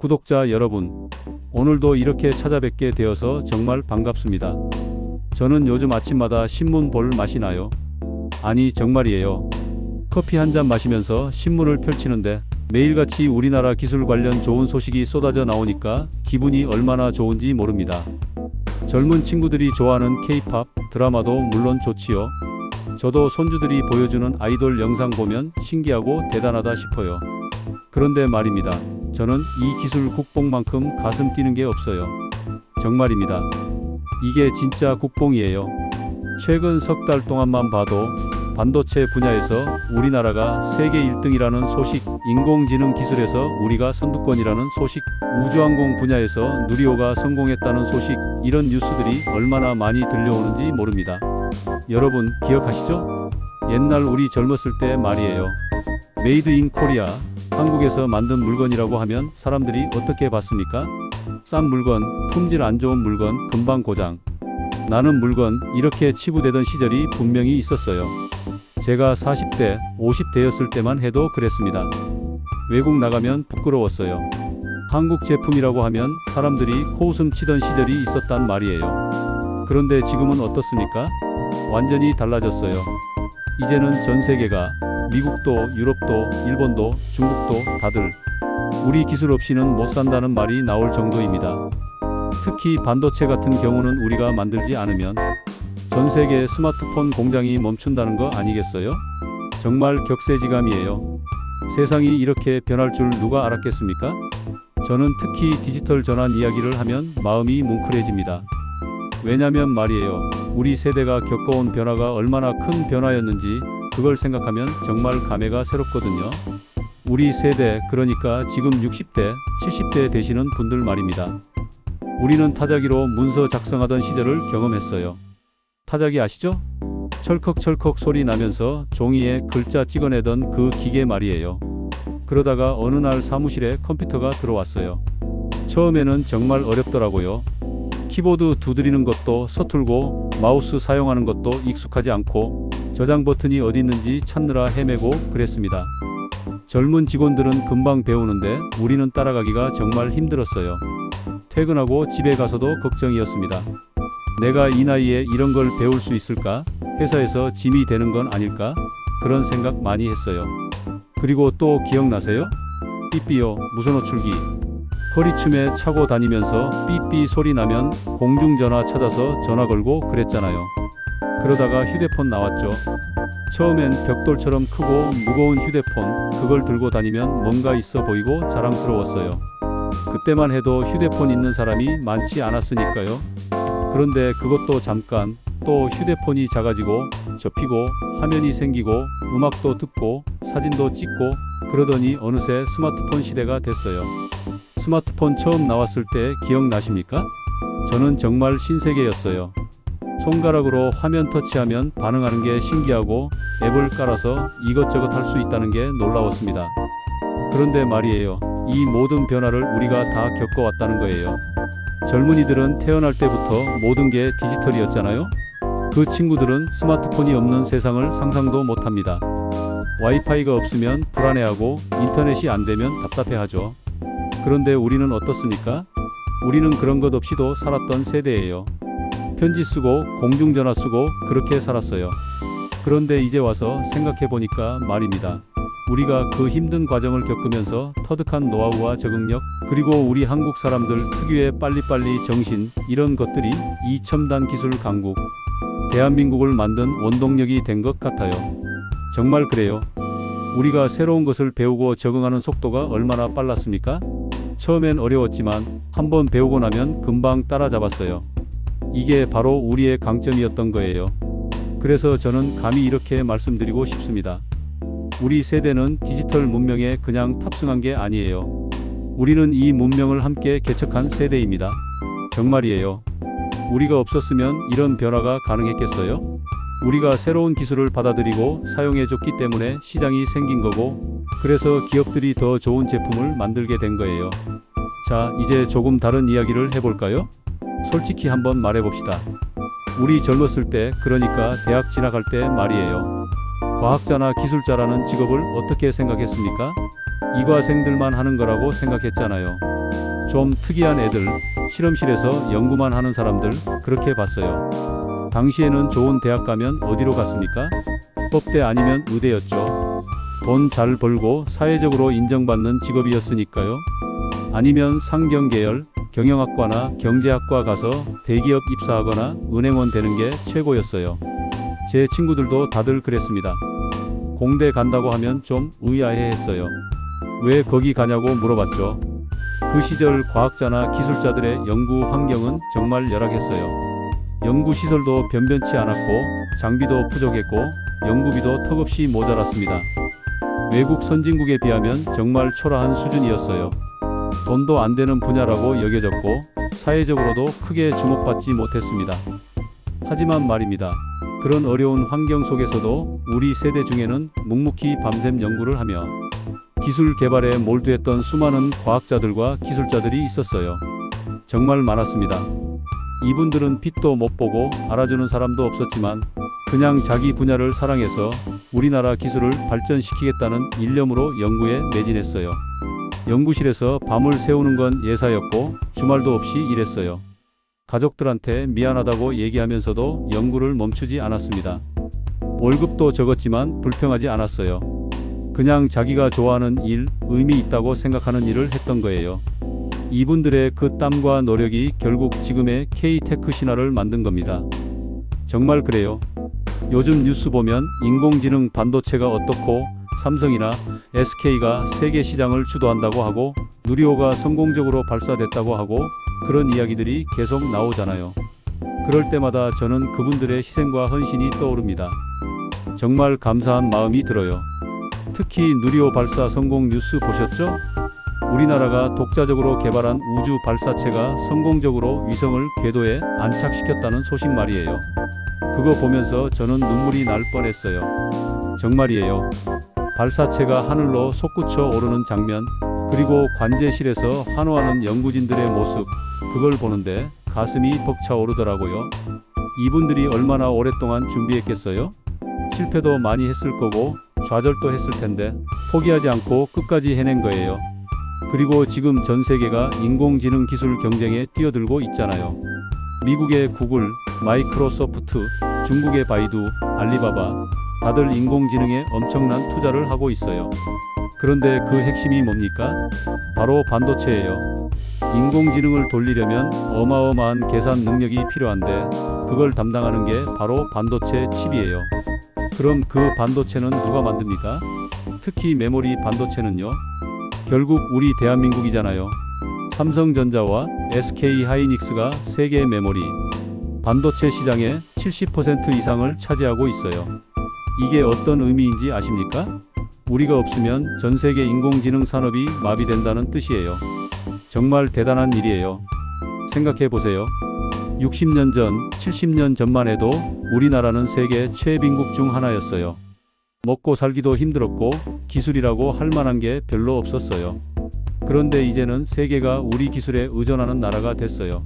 구독자 여러분, 오늘도 이렇게 찾아뵙게 되어서 정말 반갑습니다. 저는 요즘 아침마다 신문 볼 맛이 나요. 아니 정말이에요. 커피 한 잔 마시면서 신문을 펼치는데 매일같이 우리나라 기술 관련 좋은 소식이 쏟아져 나오니까 기분이 얼마나 좋은지 모릅니다. 젊은 친구들이 좋아하는 K-팝 드라마도 물론 좋지요. 저도 손주들이 보여주는 아이돌 영상 보면 신기하고 대단하다 싶어요. 그런데 말입니다. 저는 이 기술 국뽕만큼 가슴 뛰는 게 없어요. 정말입니다. 이게 진짜 국뽕이에요. 최근 석 달 동안만 봐도 반도체 분야에서 우리나라가 세계 1등이라는 소식, 인공지능 기술에서 우리가 선두권이라는 소식, 우주항공 분야에서 누리호가 성공했다는 소식, 이런 뉴스들이 얼마나 많이 들려오는지 모릅니다. 여러분 기억하시죠? 옛날 우리 젊었을 때 말이에요. 메이드 인 코리아, 한국에서 만든 물건이라고 하면 사람들이 어떻게 봤습니까? 싼 물건, 품질 안 좋은 물건, 금방 고장 나는 물건, 이렇게 치부되던 시절이 분명히 있었어요. 제가 40대, 50대였을 때만 해도 그랬습니다. 외국 나가면 부끄러웠어요. 한국 제품이라고 하면 사람들이 코웃음 치던 시절이 있었단 말이에요. 그런데 지금은 어떻습니까? 완전히 달라졌어요. 이제는 전 세계가, 미국도, 유럽도, 일본도, 중국도 다들 우리 기술 없이는 못 산다는 말이 나올 정도입니다. 특히 반도체 같은 경우는 우리가 만들지 않으면 전 세계 스마트폰 공장이 멈춘다는 거 아니겠어요? 정말 격세지감이에요. 세상이 이렇게 변할 줄 누가 알았겠습니까? 저는 특히 디지털 전환 이야기를 하면 마음이 뭉클해집니다. 왜냐면 말이에요. 우리 세대가 겪어온 변화가 얼마나 큰 변화였는지 그걸 생각하면 정말 감회가 새롭거든요. 우리 세대, 그러니까 지금 60대, 70대 되시는 분들 말입니다. 우리는 타자기로 문서 작성하던 시절을 경험했어요. 타자기 아시죠? 철컥철컥 소리 나면서 종이에 글자 찍어내던 그 기계 말이에요. 그러다가 어느 날 사무실에 컴퓨터가 들어왔어요. 처음에는 정말 어렵더라고요. 키보드 두드리는 것도 서툴고 마우스 사용하는 것도 익숙하지 않고 저장 버튼이 어디 있는지 찾느라 헤매고 그랬습니다. 젊은 직원들은 금방 배우는데 우리는 따라가기가 정말 힘들었어요. 퇴근하고 집에 가서도 걱정이었습니다. 내가 이 나이에 이런 걸 배울 수 있을까? 회사에서 짐이 되는 건 아닐까? 그런 생각 많이 했어요. 그리고 또 기억나세요? 삐삐요, 무선 호출기. 허리춤에 차고 다니면서 삐삐 소리 나면 공중전화 찾아서 전화 걸고 그랬잖아요. 그러다가 휴대폰 나왔죠. 처음엔 벽돌처럼 크고 무거운 휴대폰, 그걸 들고 다니면 뭔가 있어 보이고 자랑스러웠어요. 그때만 해도 휴대폰 있는 사람이 많지 않았으니까요. 그런데 그것도 잠깐, 또 휴대폰이 작아지고 접히고 화면이 생기고 음악도 듣고 사진도 찍고 그러더니 어느새 스마트폰 시대가 됐어요. 스마트폰 처음 나왔을 때 기억나십니까? 저는 정말 신세계였어요. 손가락으로 화면 터치하면 반응하는 게 신기하고 앱을 깔아서 이것저것 할 수 있다는 게 놀라웠습니다. 그런데 말이에요. 이 모든 변화를 우리가 다 겪어왔다는 거예요. 젊은이들은 태어날 때부터 모든 게 디지털이었잖아요. 그 친구들은 스마트폰이 없는 세상을 상상도 못합니다. 와이파이가 없으면 불안해하고 인터넷이 안 되면 답답해하죠. 그런데 우리는 어떻습니까? 우리는 그런 것 없이도 살았던 세대예요. 편지 쓰고 공중전화 쓰고 그렇게 살았어요. 그런데 이제 와서 생각해보니까 말입니다. 우리가 그 힘든 과정을 겪으면서 터득한 노하우와 적응력, 그리고 우리 한국 사람들 특유의 빨리빨리 정신, 이런 것들이 이 첨단 기술 강국, 대한민국을 만든 원동력이 된 것 같아요. 정말 그래요. 우리가 새로운 것을 배우고 적응하는 속도가 얼마나 빨랐습니까? 처음엔 어려웠지만 한번 배우고 나면 금방 따라잡았어요. 이게 바로 우리의 강점이었던 거예요. 그래서 저는 감히 이렇게 말씀드리고 싶습니다. 우리 세대는 디지털 문명에 그냥 탑승한 게 아니에요. 우리는 이 문명을 함께 개척한 세대입니다. 정말이에요. 우리가 없었으면 이런 변화가 가능했겠어요? 우리가 새로운 기술을 받아들이고 사용해줬기 때문에 시장이 생긴 거고, 그래서 기업들이 더 좋은 제품을 만들게 된 거예요. 자, 이제 조금 다른 이야기를 해볼까요? 솔직히 한번 말해봅시다. 우리 젊었을 때, 그러니까 대학 진학할 때 말이에요. 과학자나 기술자라는 직업을 어떻게 생각했습니까? 이과생들만 하는 거라고 생각했잖아요. 좀 특이한 애들, 실험실에서 연구만 하는 사람들 그렇게 봤어요. 당시에는 좋은 대학 가면 어디로 갔습니까? 법대 아니면 의대였죠. 돈 잘 벌고 사회적으로 인정받는 직업이었으니까요. 아니면 상경계열, 경영학과나 경제학과 가서 대기업 입사하거나 은행원 되는 게 최고였어요. 제 친구들도 다들 그랬습니다. 공대 간다고 하면 좀 의아해했어요. 왜 거기 가냐고 물어봤죠. 그 시절 과학자나 기술자들의 연구 환경은 정말 열악했어요. 연구시설도 변변치 않았고 장비도 부족했고 연구비도 턱없이 모자랐습니다. 외국 선진국에 비하면 정말 초라한 수준이었어요. 돈도 안 되는 분야라고 여겨졌고 사회적으로도 크게 주목받지 못했습니다. 하지만 말입니다. 그런 어려운 환경 속에서도 우리 세대 중에는 묵묵히 밤샘 연구를 하며 기술 개발에 몰두했던 수많은 과학자들과 기술자들이 있었어요. 정말 많았습니다. 이분들은 빛도 못 보고 알아주는 사람도 없었지만 그냥 자기 분야를 사랑해서 우리나라 기술을 발전시키겠다는 일념으로 연구에 매진했어요. 연구실에서 밤을 새우는 건 예사였고 주말도 없이 일했어요. 가족들한테 미안하다고 얘기하면서도 연구를 멈추지 않았습니다. 월급도 적었지만 불평하지 않았어요. 그냥 자기가 좋아하는 일, 의미 있다고 생각하는 일을 했던 거예요. 이분들의 그 땀과 노력이 결국 지금의 K-테크 신화를 만든 겁니다. 정말 그래요. 요즘 뉴스 보면 인공지능 반도체가 어떻고 삼성이나 SK가 세계 시장을 주도한다고 하고 누리호가 성공적으로 발사됐다고 하고 그런 이야기들이 계속 나오잖아요. 그럴 때마다 저는 그분들의 희생과 헌신이 떠오릅니다. 정말 감사한 마음이 들어요. 특히 누리호 발사 성공 뉴스 보셨죠? 우리나라가 독자적으로 개발한 우주 발사체가 성공적으로 위성을 궤도에 안착시켰다는 소식 말이에요. 그거 보면서 저는 눈물이 날 뻔했어요. 정말이에요. 발사체가 하늘로 솟구쳐 오르는 장면, 그리고 관제실에서 환호하는 연구진들의 모습, 그걸 보는데 가슴이 벅차오르더라고요. 이분들이 얼마나 오랫동안 준비했겠어요? 실패도 많이 했을 거고 좌절도 했을 텐데 포기하지 않고 끝까지 해낸 거예요. 그리고 지금 전 세계가 인공지능 기술 경쟁에 뛰어들고 있잖아요. 미국의 구글, 마이크로소프트, 중국의 바이두, 알리바바, 다들 인공지능에 엄청난 투자를 하고 있어요. 그런데 그 핵심이 뭡니까? 바로 반도체예요. 인공지능을 돌리려면 어마어마한 계산 능력이 필요한데 그걸 담당하는 게 바로 반도체 칩이에요. 그럼 그 반도체는 누가 만듭니까? 특히 메모리 반도체는요? 결국 우리 대한민국이잖아요. 삼성전자와 SK하이닉스가 세계 메모리 반도체 시장의 70% 이상을 차지하고 있어요. 이게 어떤 의미인지 아십니까? 우리가 없으면 전 세계 인공지능 산업이 마비된다는 뜻이에요. 정말 대단한 일이에요. 생각해 보세요. 60년 전, 70년 전만 해도 우리나라는 세계 최빈국 중 하나였어요. 먹고 살기도 힘들었고 기술이라고 할 만한 게 별로 없었어요. 그런데 이제는 세계가 우리 기술에 의존하는 나라가 됐어요.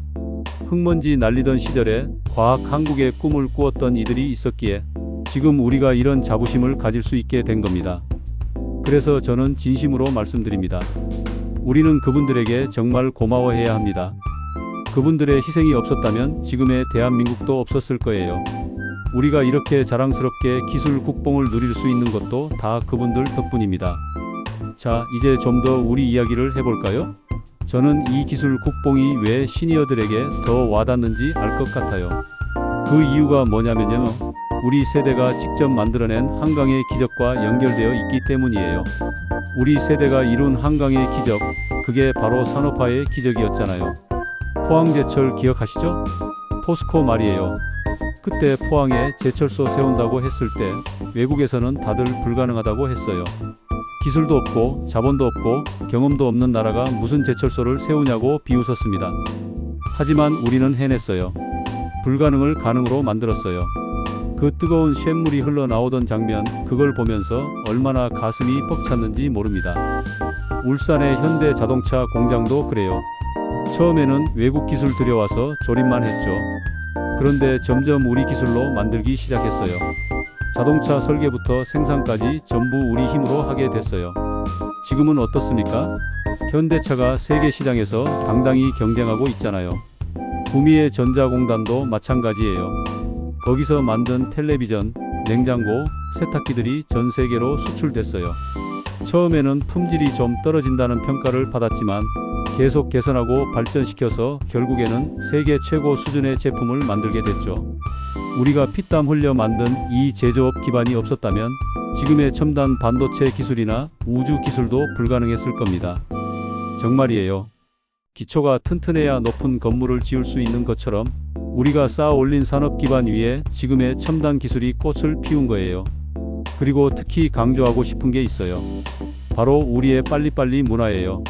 흙먼지 날리던 시절에 과학 한국의 꿈을 꾸었던 이들이 있었기에 지금 우리가 이런 자부심을 가질 수 있게 된 겁니다. 그래서 저는 진심으로 말씀드립니다. 우리는 그분들에게 정말 고마워해야 합니다. 그분들의 희생이 없었다면 지금의 대한민국도 없었을 거예요. 우리가 이렇게 자랑스럽게 기술 국뽕을 누릴 수 있는 것도 다 그분들 덕분입니다. 자, 이제 좀 더 우리 이야기를 해볼까요? 저는 이 기술 국뽕이 왜 시니어들에게 더 와닿는지 알 것 같아요. 그 이유가 뭐냐면요. 우리 세대가 직접 만들어낸 한강의 기적과 연결되어 있기 때문이에요. 우리 세대가 이룬 한강의 기적, 그게 바로 산업화의 기적이었잖아요. 포항제철 기억하시죠? 포스코 말이에요. 그때 포항에 제철소 세운다고 했을 때 외국에서는 다들 불가능하다고 했어요. 기술도 없고 자본도 없고 경험도 없는 나라가 무슨 제철소를 세우냐고 비웃었습니다. 하지만 우리는 해냈어요. 불가능을 가능으로 만들었어요. 그 뜨거운 쇳물이 흘러나오던 장면, 그걸 보면서 얼마나 가슴이 벅찼는지 모릅니다. 울산의 현대자동차 공장도 그래요. 처음에는 외국 기술 들여와서 조립만 했죠. 그런데 점점 우리 기술로 만들기 시작했어요. 자동차 설계부터 생산까지 전부 우리 힘으로 하게 됐어요. 지금은 어떻습니까? 현대차가 세계 시장에서 당당히 경쟁하고 있잖아요. 구미의 전자공단도 마찬가지예요. 거기서 만든 텔레비전, 냉장고, 세탁기들이 전 세계로 수출됐어요. 처음에는 품질이 좀 떨어진다는 평가를 받았지만 계속 개선하고 발전시켜서 결국에는 세계 최고 수준의 제품을 만들게 됐죠. 우리가 피땀 흘려 만든 이 제조업 기반이 없었다면 지금의 첨단 반도체 기술이나 우주 기술도 불가능했을 겁니다. 정말이에요. 기초가 튼튼해야 높은 건물을 지을 수 있는 것처럼 우리가 쌓아 올린 산업 기반 위에 지금의 첨단 기술이 꽃을 피운 거예요. 그리고 특히 강조하고 싶은 게 있어요. 바로 우리의 빨리빨리 문화예요.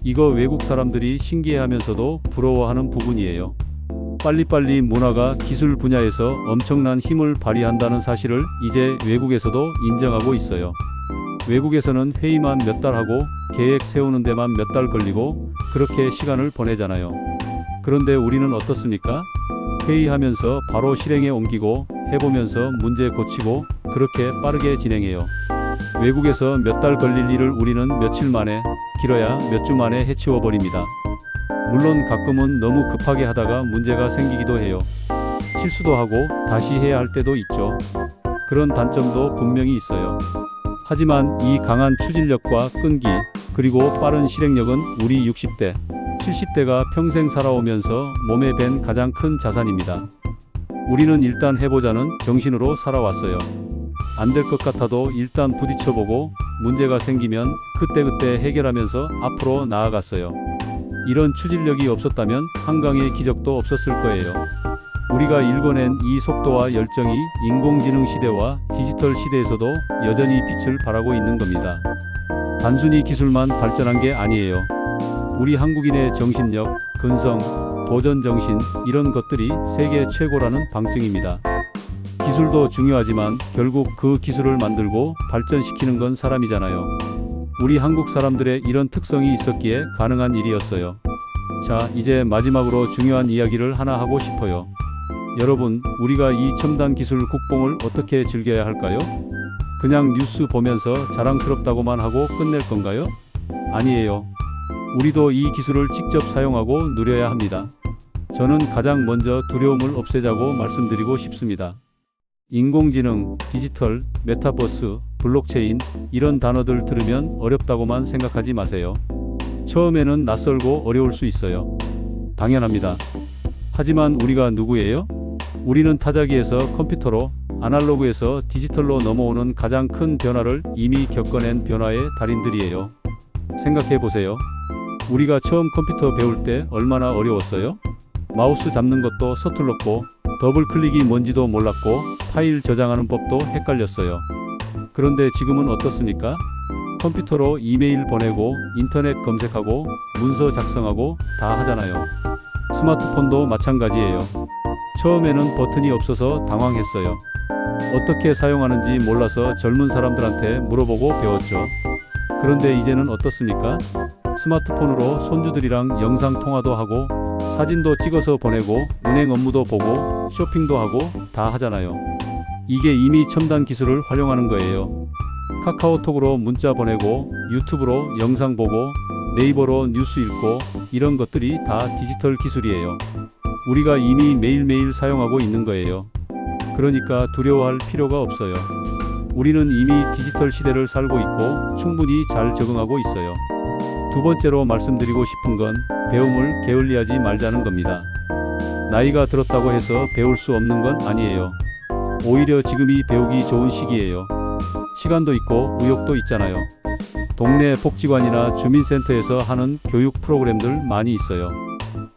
이거 외국 사람들이 신기해하면서도 부러워하는 부분이에요. 빨리빨리 문화가 기술 분야에서 엄청난 힘을 발휘한다는 사실을 이제 외국에서도 인정하고 있어요. 외국에서는 회의만 몇 달 하고 계획 세우는 데만 몇 달 걸리고 그렇게 시간을 보내잖아요. 그런데 우리는 어떻습니까? 회의하면서 바로 실행에 옮기고 해보면서 문제 고치고 그렇게 빠르게 진행해요. 외국에서 몇 달 걸릴 일을 우리는 며칠 만에, 길어야 몇 주 만에 해치워버립니다. 물론 가끔은 너무 급하게 하다가 문제가 생기기도 해요. 실수도 하고 다시 해야 할 때도 있죠. 그런 단점도 분명히 있어요. 하지만 이 강한 추진력과 끈기, 그리고 빠른 실행력은 우리 60대, 70대가 평생 살아오면서 몸에 밴 가장 큰 자산입니다. 우리는 일단 해보자는 정신으로 살아왔어요. 안 될 것 같아도 일단 부딪혀보고 문제가 생기면 그때그때 해결하면서 앞으로 나아갔어요. 이런 추진력이 없었다면 한강의 기적도 없었을 거예요. 우리가 일궈낸 이 속도와 열정이 인공지능 시대와 디지털 시대에서도 여전히 빛을 발하고 있는 겁니다. 단순히 기술만 발전한 게 아니에요. 우리 한국인의 정신력, 근성, 도전정신 이런 것들이 세계 최고라는 방증입니다. 기술도 중요하지만 결국 그 기술을 만들고 발전시키는 건 사람이잖아요. 우리 한국 사람들의 이런 특성이 있었기에 가능한 일이었어요. 자, 이제 마지막으로 중요한 이야기를 하나 하고 싶어요. 여러분, 우리가 이 첨단 기술 국뽕을 어떻게 즐겨야 할까요? 그냥 뉴스 보면서 자랑스럽다고만 하고 끝낼 건가요? 아니에요. 우리도 이 기술을 직접 사용하고 누려야 합니다. 저는 가장 먼저 두려움을 없애자고 말씀드리고 싶습니다. 인공지능, 디지털, 메타버스, 블록체인 이런 단어들 들으면 어렵다고만 생각하지 마세요. 처음에는 낯설고 어려울 수 있어요. 당연합니다. 하지만 우리가 누구예요? 우리는 타자기에서 컴퓨터로, 아날로그에서 디지털로 넘어오는 가장 큰 변화를 이미 겪어낸 변화의 달인들이에요. 생각해 보세요. 우리가 처음 컴퓨터 배울 때 얼마나 어려웠어요? 마우스 잡는 것도 서툴렀고, 더블 클릭이 뭔지도 몰랐고, 파일 저장하는 법도 헷갈렸어요. 그런데 지금은 어떻습니까? 컴퓨터로 이메일 보내고, 인터넷 검색하고, 문서 작성하고 다 하잖아요. 스마트폰도 마찬가지예요. 처음에는 버튼이 없어서 당황했어요. 어떻게 사용하는지 몰라서 젊은 사람들한테 물어보고 배웠죠. 그런데 이제는 어떻습니까? 스마트폰으로 손주들이랑 영상 통화도 하고 사진도 찍어서 보내고 은행 업무도 보고 쇼핑도 하고 다 하잖아요. 이게 이미 첨단 기술을 활용하는 거예요. 카카오톡으로 문자 보내고 유튜브로 영상 보고 네이버로 뉴스 읽고 이런 것들이 다 디지털 기술이에요. 우리가 이미 매일매일 사용하고 있는 거예요. 그러니까 두려워할 필요가 없어요. 우리는 이미 디지털 시대를 살고 있고 충분히 잘 적응하고 있어요. 두 번째로 말씀드리고 싶은 건 배움을 게을리하지 말자는 겁니다. 나이가 들었다고 해서 배울 수 없는 건 아니에요. 오히려 지금이 배우기 좋은 시기예요. 시간도 있고 의욕도 있잖아요. 동네 복지관이나 주민센터에서 하는 교육 프로그램들 많이 있어요.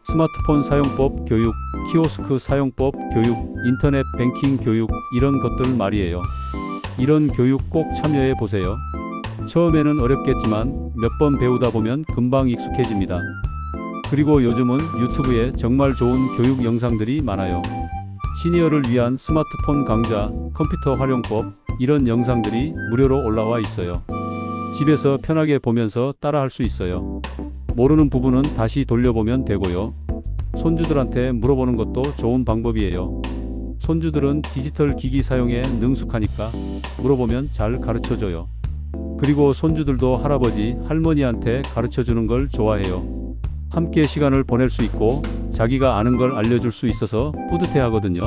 스마트폰 사용법 교육, 키오스크 사용법 교육, 인터넷 뱅킹 교육 이런 것들 말이에요. 이런 교육 꼭 참여해 보세요. 처음에는 어렵겠지만 몇 번 배우다 보면 금방 익숙해집니다. 그리고 요즘은 유튜브에 정말 좋은 교육 영상들이 많아요. 시니어를 위한 스마트폰 강좌, 컴퓨터 활용법 이런 영상들이 무료로 올라와 있어요. 집에서 편하게 보면서 따라 할 수 있어요. 모르는 부분은 다시 돌려보면 되고요. 손주들한테 물어보는 것도 좋은 방법이에요. 손주들은 디지털 기기 사용에 능숙하니까 물어보면 잘 가르쳐줘요. 그리고 손주들도 할아버지, 할머니한테 가르쳐 주는 걸 좋아해요. 함께 시간을 보낼 수 있고 자기가 아는 걸 알려줄 수 있어서 뿌듯해 하거든요.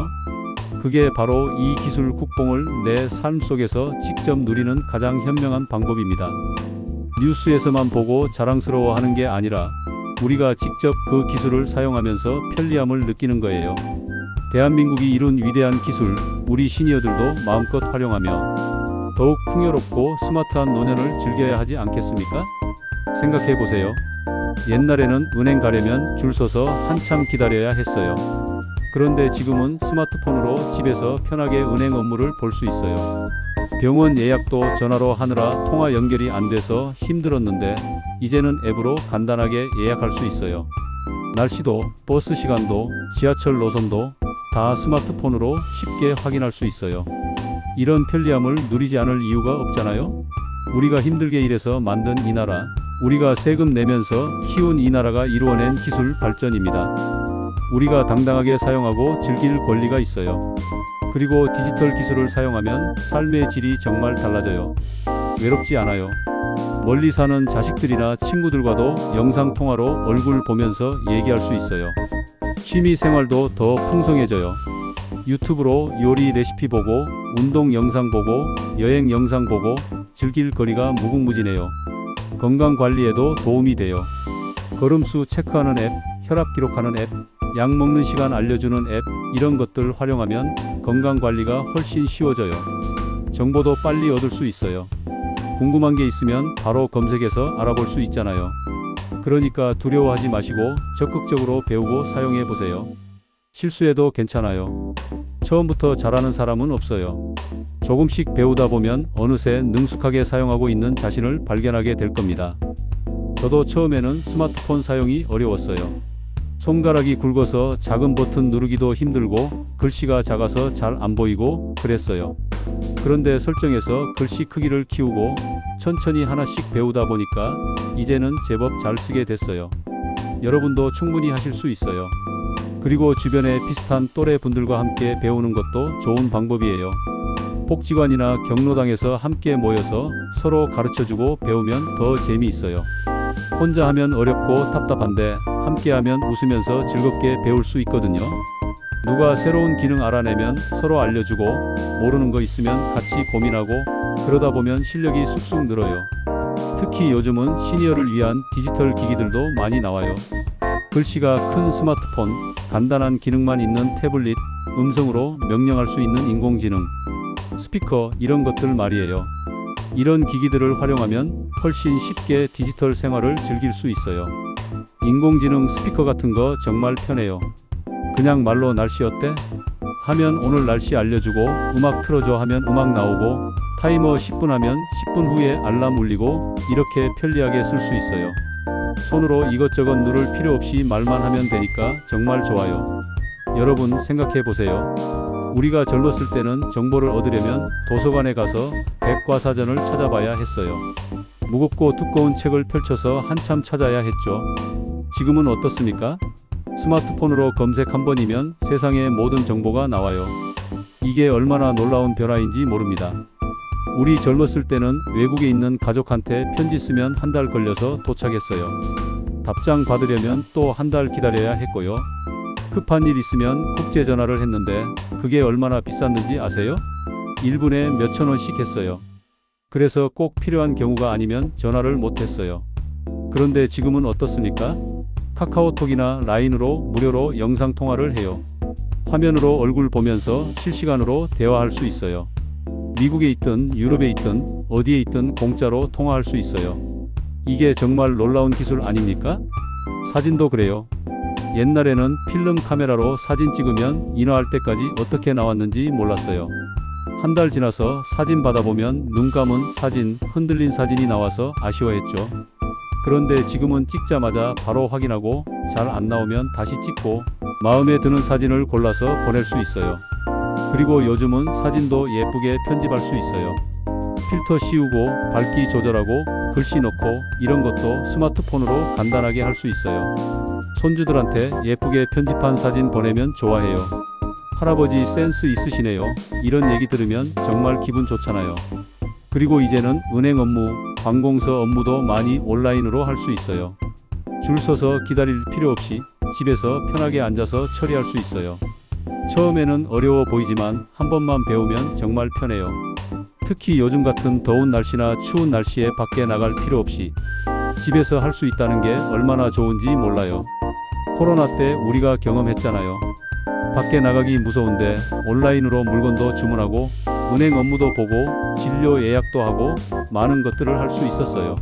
그게 바로 이 기술 국뽕을 내 삶 속에서 직접 누리는 가장 현명한 방법입니다. 뉴스에서만 보고 자랑스러워 하는 게 아니라 우리가 직접 그 기술을 사용하면서 편리함을 느끼는 거예요. 대한민국이 이룬 위대한 기술, 우리 시니어들도 마음껏 활용하며 더욱 풍요롭고 스마트한 노년을 즐겨야 하지 않겠습니까? 생각해 보세요. 옛날에는 은행 가려면 줄 서서 한참 기다려야 했어요. 그런데 지금은 스마트폰으로 집에서 편하게 은행 업무를 볼 수 있어요. 병원 예약도 전화로 하느라 통화 연결이 안 돼서 힘들었는데 이제는 앱으로 간단하게 예약할 수 있어요. 날씨도, 버스 시간도, 지하철 노선도 다 스마트폰으로 쉽게 확인할 수 있어요. 이런 편리함을 누리지 않을 이유가 없잖아요. 우리가 힘들게 일해서 만든 이 나라, 우리가 세금 내면서 키운 이 나라가 이루어낸 기술 발전입니다. 우리가 당당하게 사용하고 즐길 권리가 있어요. 그리고 디지털 기술을 사용하면 삶의 질이 정말 달라져요. 외롭지 않아요. 멀리 사는 자식들이나 친구들과도 영상통화로 얼굴 보면서 얘기할 수 있어요. 취미 생활도 더 풍성해져요. 유튜브로 요리 레시피 보고, 운동 영상 보고, 여행 영상 보고 즐길 거리가 무궁무진해요. 건강 관리에도 도움이 돼요. 걸음수 체크하는 앱, 혈압 기록하는 앱, 약 먹는 시간 알려주는 앱, 이런 것들 활용하면 건강 관리가 훨씬 쉬워져요. 정보도 빨리 얻을 수 있어요. 궁금한 게 있으면 바로 검색해서 알아볼 수 있잖아요. 그러니까 두려워하지 마시고 적극적으로 배우고 사용해 보세요. 실수해도 괜찮아요. 처음부터 잘하는 사람은 없어요. 조금씩 배우다 보면 어느새 능숙하게 사용하고 있는 자신을 발견하게 될 겁니다. 저도 처음에는 스마트폰 사용이 어려웠어요. 손가락이 굵어서 작은 버튼 누르기도 힘들고 글씨가 작아서 잘 안 보이고 그랬어요. 그런데 설정해서 글씨 크기를 키우고 천천히 하나씩 배우다 보니까 이제는 제법 잘 쓰게 됐어요. 여러분도 충분히 하실 수 있어요. 그리고 주변에 비슷한 또래 분들과 함께 배우는 것도 좋은 방법이에요. 복지관이나 경로당에서 함께 모여서 서로 가르쳐주고 배우면 더 재미있어요. 혼자 하면 어렵고 답답한데 함께하면 웃으면서 즐겁게 배울 수 있거든요. 누가 새로운 기능 알아내면 서로 알려주고 모르는 거 있으면 같이 고민하고 그러다 보면 실력이 쑥쑥 늘어요. 특히 요즘은 시니어를 위한 디지털 기기들도 많이 나와요. 글씨가 큰 스마트폰, 간단한 기능만 있는 태블릿, 음성으로 명령할 수 있는 인공지능, 스피커 이런 것들 말이에요. 이런 기기들을 활용하면 훨씬 쉽게 디지털 생활을 즐길 수 있어요. 인공지능 스피커 같은 거 정말 편해요. 그냥 말로 날씨 어때? 하면 오늘 날씨 알려주고 음악 틀어줘 하면 음악 나오고 타이머 10분 하면 10분 후에 알람 울리고 이렇게 편리하게 쓸 수 있어요. 손으로 이것저것 누를 필요 없이 말만 하면 되니까 정말 좋아요. 여러분 생각해 보세요. 우리가 젊었을 때는 정보를 얻으려면 도서관에 가서 백과사전을 찾아봐야 했어요. 무겁고 두꺼운 책을 펼쳐서 한참 찾아야 했죠. 지금은 어떻습니까? 스마트폰으로 검색 한 번이면 세상의 모든 정보가 나와요. 이게 얼마나 놀라운 변화인지 모릅니다. 우리 젊었을 때는 외국에 있는 가족한테 편지 쓰면 한 달 걸려서 도착했어요. 답장 받으려면 또 한 달 기다려야 했고요. 급한 일 있으면 국제 전화를 했는데 그게 얼마나 비쌌는지 아세요? 1분에 몇천 원씩 했어요. 그래서 꼭 필요한 경우가 아니면 전화를 못 했어요. 그런데 지금은 어떻습니까? 카카오톡이나 라인으로 무료로 영상 통화를 해요. 화면으로 얼굴 보면서 실시간으로 대화할 수 있어요. 미국에 있든 유럽에 있든 어디에 있든 공짜로 통화할 수 있어요. 이게 정말 놀라운 기술 아닙니까? 사진도 그래요. 옛날에는 필름 카메라로 사진 찍으면 인화할 때까지 어떻게 나왔는지 몰랐어요. 한 달 지나서 사진 받아보면 눈 감은 사진, 흔들린 사진이 나와서 아쉬워했죠. 그런데 지금은 찍자마자 바로 확인하고 잘 안 나오면 다시 찍고 마음에 드는 사진을 골라서 보낼 수 있어요. 그리고 요즘은 사진도 예쁘게 편집할 수 있어요. 필터 씌우고 밝기 조절하고 글씨 넣고 이런 것도 스마트폰으로 간단하게 할 수 있어요. 손주들한테 예쁘게 편집한 사진 보내면 좋아해요. 할아버지 센스 있으시네요. 이런 얘기 들으면 정말 기분 좋잖아요. 그리고 이제는 은행 업무, 관공서 업무도 많이 온라인으로 할 수 있어요. 줄 서서 기다릴 필요 없이 집에서 편하게 앉아서 처리할 수 있어요. 처음에는 어려워 보이지만 한 번만 배우면 정말 편해요. 특히 요즘 같은 더운 날씨나 추운 날씨에 밖에 나갈 필요 없이 집에서 할 수 있다는 게 얼마나 좋은지 몰라요. 코로나 때 우리가 경험했잖아요. 밖에 나가기 무서운데 온라인으로 물건도 주문하고 은행 업무도 보고 진료 예약도 하고 많은 것들을 할 수 있었어요.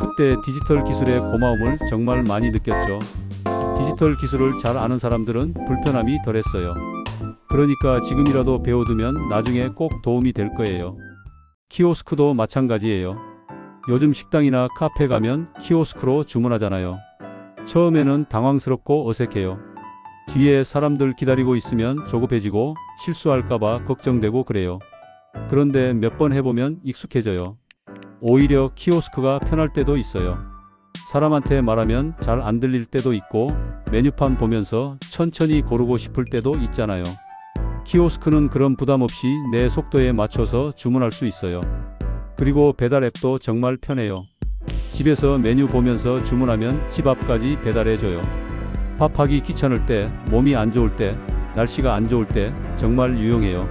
그때 디지털 기술의 고마움을 정말 많이 느꼈죠. 디지털 기술을 잘 아는 사람들은 불편함이 덜했어요. 그러니까 지금이라도 배워두면 나중에 꼭 도움이 될 거예요. 키오스크도 마찬가지예요. 요즘 식당이나 카페 가면 키오스크로 주문하잖아요. 처음에는 당황스럽고 어색해요. 뒤에 사람들 기다리고 있으면 조급해지고 실수할까봐 걱정되고 그래요. 그런데 몇 번 해보면 익숙해져요. 오히려 키오스크가 편할 때도 있어요. 사람한테 말하면 잘 안 들릴 때도 있고 메뉴판 보면서 천천히 고르고 싶을 때도 있잖아요. 키오스크는 그런 부담 없이 내 속도에 맞춰서 주문할 수 있어요. 그리고 배달 앱도 정말 편해요. 집에서 메뉴 보면서 주문하면 집 앞까지 배달해줘요. 밥하기 귀찮을 때, 몸이 안 좋을 때, 날씨가 안 좋을 때 정말 유용해요.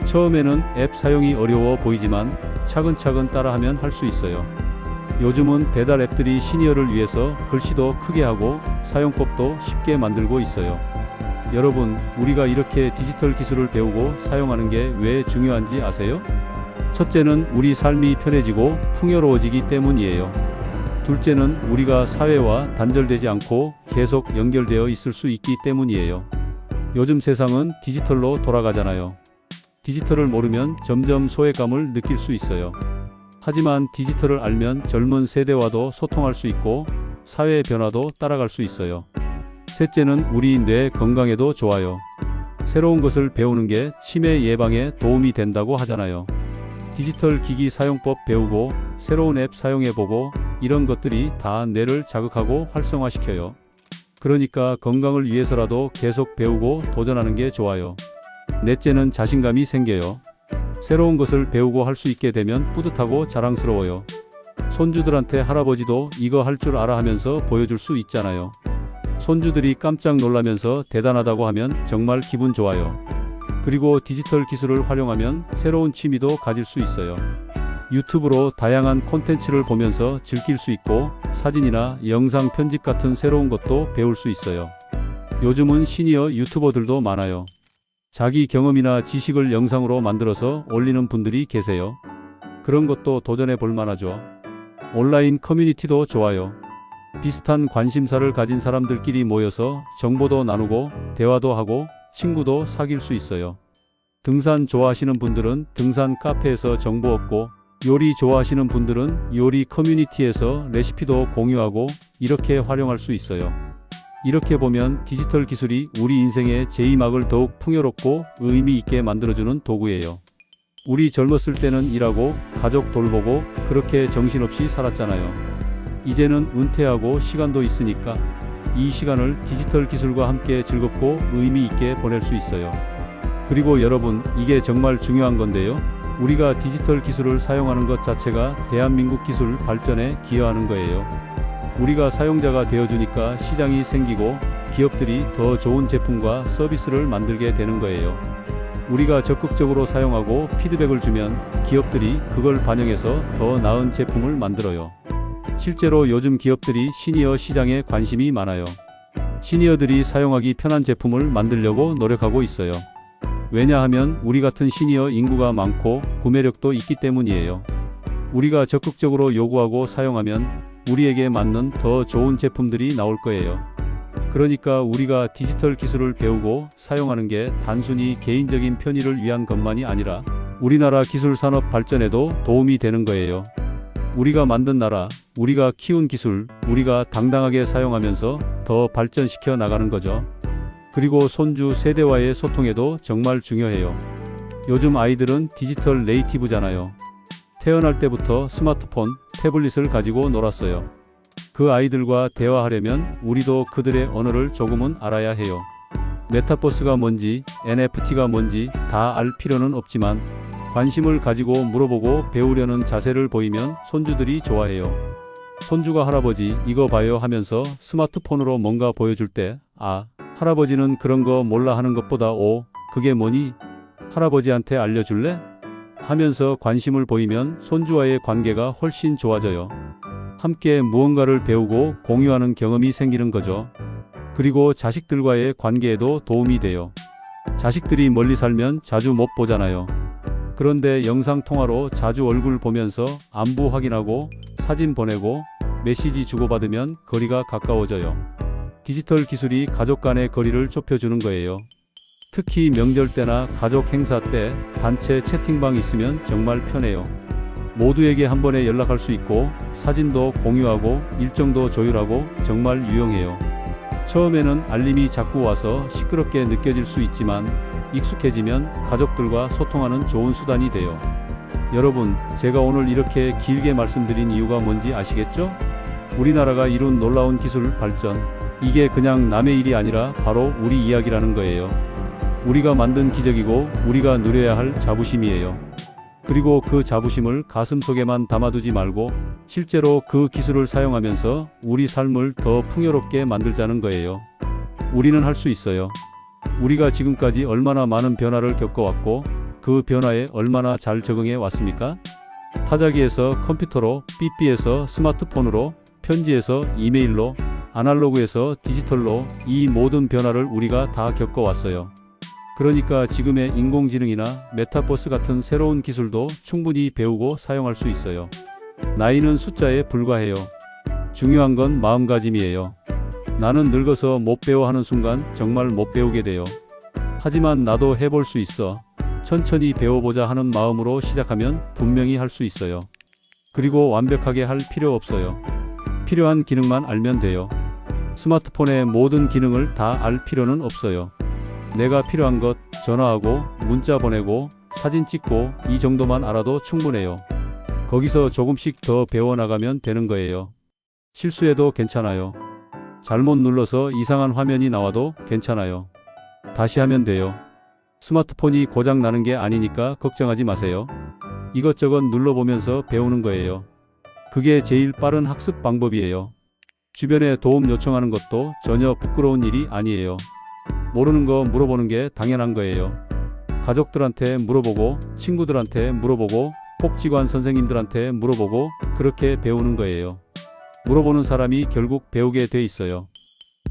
처음에는 앱 사용이 어려워 보이지만 차근차근 따라하면 할 수 있어요. 요즘은 배달 앱들이 시니어를 위해서 글씨도 크게 하고 사용법도 쉽게 만들고 있어요. 여러분, 우리가 이렇게 디지털 기술을 배우고 사용하는 게 왜 중요한지 아세요? 첫째는 우리 삶이 편해지고 풍요로워지기 때문이에요. 둘째는 우리가 사회와 단절되지 않고 계속 연결되어 있을 수 있기 때문이에요. 요즘 세상은 디지털로 돌아가잖아요. 디지털을 모르면 점점 소외감을 느낄 수 있어요. 하지만 디지털을 알면 젊은 세대와도 소통할 수 있고 사회 변화도 따라갈 수 있어요. 셋째는 우리 뇌 건강에도 좋아요. 새로운 것을 배우는 게 치매 예방에 도움이 된다고 하잖아요. 디지털 기기 사용법 배우고 새로운 앱 사용해보고 이런 것들이 다 뇌를 자극하고 활성화시켜요. 그러니까 건강을 위해서라도 계속 배우고 도전하는 게 좋아요. 넷째는 자신감이 생겨요. 새로운 것을 배우고 할 수 있게 되면 뿌듯하고 자랑스러워요. 손주들한테 할아버지도 이거 할 줄 알아 하면서 보여줄 수 있잖아요. 손주들이 깜짝 놀라면서 대단하다고 하면 정말 기분 좋아요. 그리고 디지털 기술을 활용하면 새로운 취미도 가질 수 있어요. 유튜브로 다양한 콘텐츠를 보면서 즐길 수 있고 사진이나 영상 편집 같은 새로운 것도 배울 수 있어요. 요즘은 시니어 유튜버들도 많아요. 자기 경험이나 지식을 영상으로 만들어서 올리는 분들이 계세요. 그런 것도 도전해 볼 만하죠. 온라인 커뮤니티도 좋아요. 비슷한 관심사를 가진 사람들끼리 모여서 정보도 나누고 대화도 하고 친구도 사귈 수 있어요. 등산 좋아하시는 분들은 등산 카페에서 정보 얻고 요리 좋아하시는 분들은 요리 커뮤니티에서 레시피도 공유하고 이렇게 활용할 수 있어요. 이렇게 보면 디지털 기술이 우리 인생의 제2막을 더욱 풍요롭고 의미 있게 만들어주는 도구예요. 우리 젊었을 때는 일하고 가족 돌보고 그렇게 정신없이 살았잖아요. 이제는 은퇴하고 시간도 있으니까 이 시간을 디지털 기술과 함께 즐겁고 의미 있게 보낼 수 있어요. 그리고 여러분, 이게 정말 중요한 건데요. 우리가 디지털 기술을 사용하는 것 자체가 대한민국 기술 발전에 기여하는 거예요. 우리가 사용자가 되어주니까 시장이 생기고 기업들이 더 좋은 제품과 서비스를 만들게 되는 거예요. 우리가 적극적으로 사용하고 피드백을 주면 기업들이 그걸 반영해서 더 나은 제품을 만들어요. 실제로 요즘 기업들이 시니어 시장에 관심이 많아요. 시니어들이 사용하기 편한 제품을 만들려고 노력하고 있어요. 왜냐하면 우리 같은 시니어 인구가 많고 구매력도 있기 때문이에요. 우리가 적극적으로 요구하고 사용하면 우리에게 맞는 더 좋은 제품들이 나올 거예요. 그러니까 우리가 디지털 기술을 배우고 사용하는 게 단순히 개인적인 편의를 위한 것만이 아니라 우리나라 기술 산업 발전에도 도움이 되는 거예요. 우리가 만든 나라, 우리가 키운 기술, 우리가 당당하게 사용하면서 더 발전시켜 나가는 거죠. 그리고 손주 세대와의 소통에도 정말 중요해요. 요즘 아이들은 디지털 네이티브잖아요. 태어날 때부터 스마트폰, 태블릿을 가지고 놀았어요. 그 아이들과 대화하려면 우리도 그들의 언어를 조금은 알아야 해요. 메타버스가 뭔지, NFT가 뭔지 다 알 필요는 없지만 관심을 가지고 물어보고 배우려는 자세를 보이면 손주들이 좋아해요. 손주가 할아버지 이거 봐요 하면서 스마트폰으로 뭔가 보여줄 때 아, 할아버지는 그런 거 몰라 하는 것보다 오, 그게 뭐니? 할아버지한테 알려줄래? 하면서 관심을 보이면 손주와의 관계가 훨씬 좋아져요. 함께 무언가를 배우고 공유하는 경험이 생기는 거죠. 그리고 자식들과의 관계에도 도움이 돼요. 자식들이 멀리 살면 자주 못 보잖아요. 그런데 영상통화로 자주 얼굴 보면서 안부 확인하고 사진 보내고 메시지 주고받으면 거리가 가까워져요. 디지털 기술이 가족 간의 거리를 좁혀주는 거예요. 특히 명절 때나 가족 행사 때 단체 채팅방 있으면 정말 편해요. 모두에게 한 번에 연락할 수 있고 사진도 공유하고 일정도 조율하고 정말 유용해요. 처음에는 알림이 자꾸 와서 시끄럽게 느껴질 수 있지만 익숙해지면 가족들과 소통하는 좋은 수단이 돼요. 여러분, 제가 오늘 이렇게 길게 말씀드린 이유가 뭔지 아시겠죠? 우리나라가 이룬 놀라운 기술 발전, 이게 그냥 남의 일이 아니라 바로 우리 이야기라는 거예요. 우리가 만든 기적이고 우리가 누려야 할 자부심이에요. 그리고 그 자부심을 가슴속에만 담아두지 말고 실제로 그 기술을 사용하면서 우리 삶을 더 풍요롭게 만들자는 거예요. 우리는 할 수 있어요. 우리가 지금까지 얼마나 많은 변화를 겪어왔고 그 변화에 얼마나 잘 적응해 왔습니까? 타자기에서 컴퓨터로, 삐삐에서 스마트폰으로, 편지에서 이메일로, 아날로그에서 디지털로 이 모든 변화를 우리가 다 겪어왔어요. 그러니까 지금의 인공지능이나 메타버스 같은 새로운 기술도 충분히 배우고 사용할 수 있어요. 나이는 숫자에 불과해요. 중요한 건 마음가짐이에요. 나는 늙어서 못 배워 하는 순간 정말 못 배우게 돼요. 하지만 나도 해볼 수 있어. 천천히 배워보자 하는 마음으로 시작하면 분명히 할 수 있어요. 그리고 완벽하게 할 필요 없어요. 필요한 기능만 알면 돼요. 스마트폰의 모든 기능을 다 알 필요는 없어요. 내가 필요한 것, 전화하고, 문자 보내고, 사진 찍고 이 정도만 알아도 충분해요. 거기서 조금씩 더 배워나가면 되는 거예요. 실수해도 괜찮아요. 잘못 눌러서 이상한 화면이 나와도 괜찮아요. 다시 하면 돼요. 스마트폰이 고장 나는 게 아니니까 걱정하지 마세요. 이것저것 눌러보면서 배우는 거예요. 그게 제일 빠른 학습 방법이에요. 주변에 도움 요청하는 것도 전혀 부끄러운 일이 아니에요. 모르는 거 물어보는 게 당연한 거예요. 가족들한테 물어보고, 친구들한테 물어보고, 복지관 선생님들한테 물어보고 그렇게 배우는 거예요. 물어보는 사람이 결국 배우게 돼 있어요.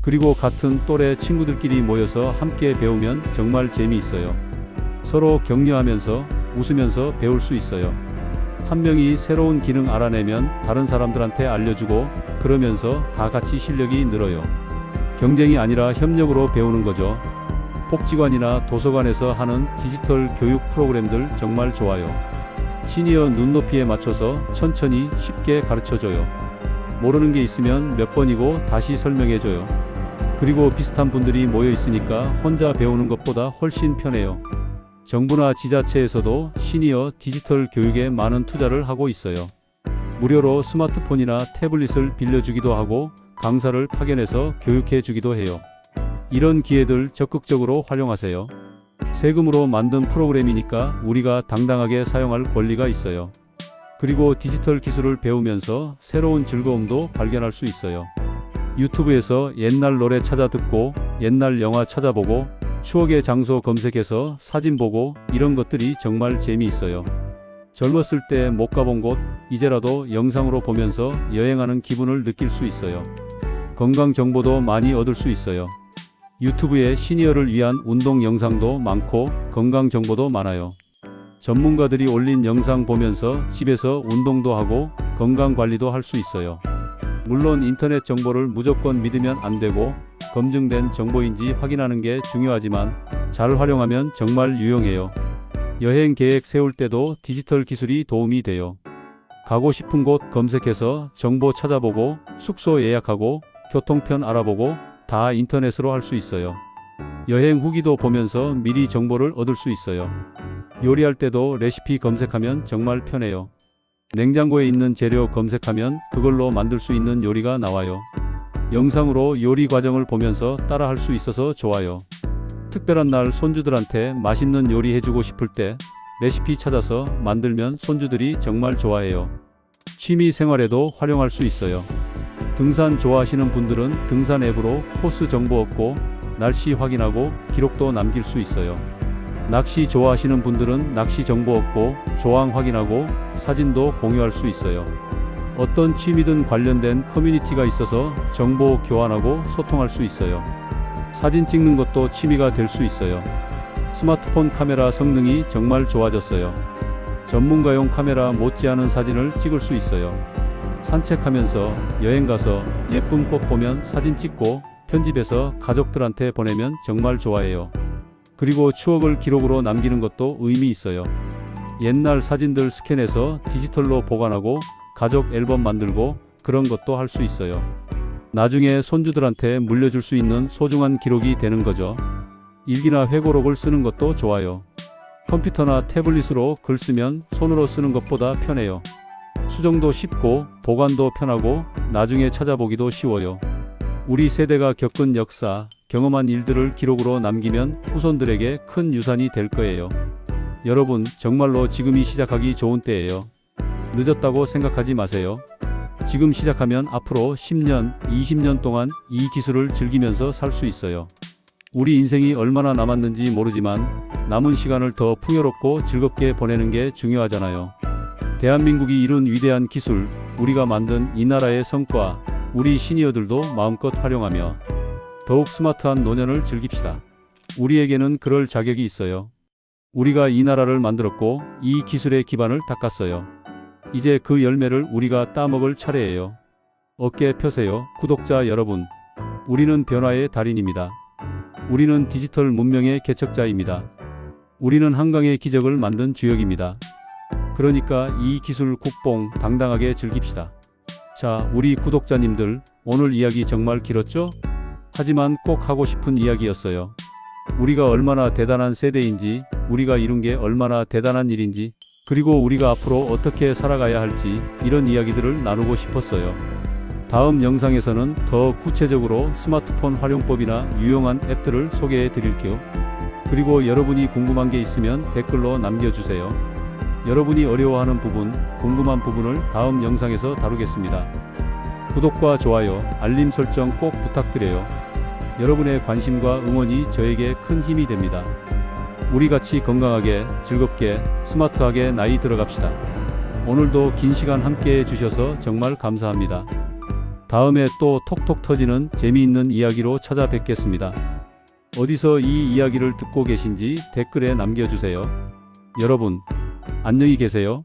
그리고 같은 또래 친구들끼리 모여서 함께 배우면 정말 재미있어요. 서로 격려하면서 웃으면서 배울 수 있어요. 한 명이 새로운 기능 알아내면 다른 사람들한테 알려주고 그러면서 다 같이 실력이 늘어요. 경쟁이 아니라 협력으로 배우는 거죠. 복지관이나 도서관에서 하는 디지털 교육 프로그램들 정말 좋아요. 시니어 눈높이에 맞춰서 천천히 쉽게 가르쳐줘요. 모르는 게 있으면 몇 번이고 다시 설명해줘요. 그리고 비슷한 분들이 모여 있으니까 혼자 배우는 것보다 훨씬 편해요. 정부나 지자체에서도 시니어 디지털 교육에 많은 투자를 하고 있어요. 무료로 스마트폰이나 태블릿을 빌려주기도 하고 강사를 파견해서 교육해 주기도 해요. 이런 기회들 적극적으로 활용하세요. 세금으로 만든 프로그램이니까 우리가 당당하게 사용할 권리가 있어요. 그리고 디지털 기술을 배우면서 새로운 즐거움도 발견할 수 있어요. 유튜브에서 옛날 노래 찾아 듣고 옛날 영화 찾아보고 추억의 장소 검색해서 사진 보고 이런 것들이 정말 재미있어요. 젊었을 때 못 가본 곳 이제라도 영상으로 보면서 여행하는 기분을 느낄 수 있어요. 건강 정보도 많이 얻을 수 있어요. 유튜브에 시니어를 위한 운동 영상도 많고 건강 정보도 많아요. 전문가들이 올린 영상 보면서 집에서 운동도 하고 건강 관리도 할 수 있어요. 물론 인터넷 정보를 무조건 믿으면 안 되고 검증된 정보인지 확인하는 게 중요하지만 잘 활용하면 정말 유용해요. 여행 계획 세울 때도 디지털 기술이 도움이 돼요. 가고 싶은 곳 검색해서 정보 찾아보고 숙소 예약하고 교통편 알아보고 다 인터넷으로 할 수 있어요. 여행 후기도 보면서 미리 정보를 얻을 수 있어요. 요리할 때도 레시피 검색하면 정말 편해요. 냉장고에 있는 재료 검색하면 그걸로 만들 수 있는 요리가 나와요. 영상으로 요리 과정을 보면서 따라 할 수 있어서 좋아요. 특별한 날 손주들한테 맛있는 요리 해주고 싶을 때 레시피 찾아서 만들면 손주들이 정말 좋아해요. 취미 생활에도 활용할 수 있어요. 등산 좋아하시는 분들은 등산 앱으로 코스 정보 얻고 날씨 확인하고 기록도 남길 수 있어요. 낚시 좋아하시는 분들은 낚시 정보 얻고 조항 확인하고 사진도 공유할 수 있어요. 어떤 취미든 관련된 커뮤니티가 있어서 정보 교환하고 소통할 수 있어요. 사진 찍는 것도 취미가 될 수 있어요. 스마트폰 카메라 성능이 정말 좋아졌어요. 전문가용 카메라 못지않은 사진을 찍을 수 있어요. 산책하면서 여행 가서 예쁜 꽃 보면 사진 찍고 편집해서 가족들한테 보내면 정말 좋아해요. 그리고 추억을 기록으로 남기는 것도 의미 있어요. 옛날 사진들 스캔해서 디지털로 보관하고 가족 앨범 만들고 그런 것도 할 수 있어요. 나중에 손주들한테 물려줄 수 있는 소중한 기록이 되는 거죠. 일기나 회고록을 쓰는 것도 좋아요. 컴퓨터나 태블릿으로 글 쓰면 손으로 쓰는 것보다 편해요. 수정도 쉽고 보관도 편하고 나중에 찾아보기도 쉬워요. 우리 세대가 겪은 역사, 경험한 일들을 기록으로 남기면 후손들에게 큰 유산이 될 거예요. 여러분, 정말로 지금이 시작하기 좋은 때예요. 늦었다고 생각하지 마세요. 지금 시작하면 앞으로 10년, 20년 동안 이 기술을 즐기면서 살 수 있어요. 우리 인생이 얼마나 남았는지 모르지만 남은 시간을 더 풍요롭고 즐겁게 보내는 게 중요하잖아요. 대한민국이 이룬 위대한 기술, 우리가 만든 이 나라의 성과, 우리 시니어들도 마음껏 활용하며 더욱 스마트한 노년을 즐깁시다. 우리에게는 그럴 자격이 있어요. 우리가 이 나라를 만들었고 이 기술의 기반을 닦았어요. 이제 그 열매를 우리가 따먹을 차례예요. 어깨 펴세요, 구독자 여러분. 우리는 변화의 달인입니다. 우리는 디지털 문명의 개척자입니다. 우리는 한강의 기적을 만든 주역입니다. 그러니까 이 기술 국뽕 당당하게 즐깁시다. 자, 우리 구독자님들, 오늘 이야기 정말 길었죠? 하지만 꼭 하고 싶은 이야기였어요. 우리가 얼마나 대단한 세대인지, 우리가 이룬 게 얼마나 대단한 일인지, 그리고 우리가 앞으로 어떻게 살아가야 할지 이런 이야기들을 나누고 싶었어요. 다음 영상에서는 더 구체적으로 스마트폰 활용법이나 유용한 앱들을 소개해 드릴게요. 그리고 여러분이 궁금한 게 있으면 댓글로 남겨주세요. 여러분이 어려워하는 부분, 궁금한 부분을 다음 영상에서 다루겠습니다. 구독과 좋아요, 알림 설정 꼭 부탁드려요. 여러분의 관심과 응원이 저에게 큰 힘이 됩니다. 우리 같이 건강하게, 즐겁게, 스마트하게 나이 들어갑시다. 오늘도 긴 시간 함께 해주셔서 정말 감사합니다. 다음에 또 톡톡 터지는 재미있는 이야기로 찾아뵙겠습니다. 어디서 이 이야기를 듣고 계신지 댓글에 남겨주세요. 여러분, 안녕히 계세요.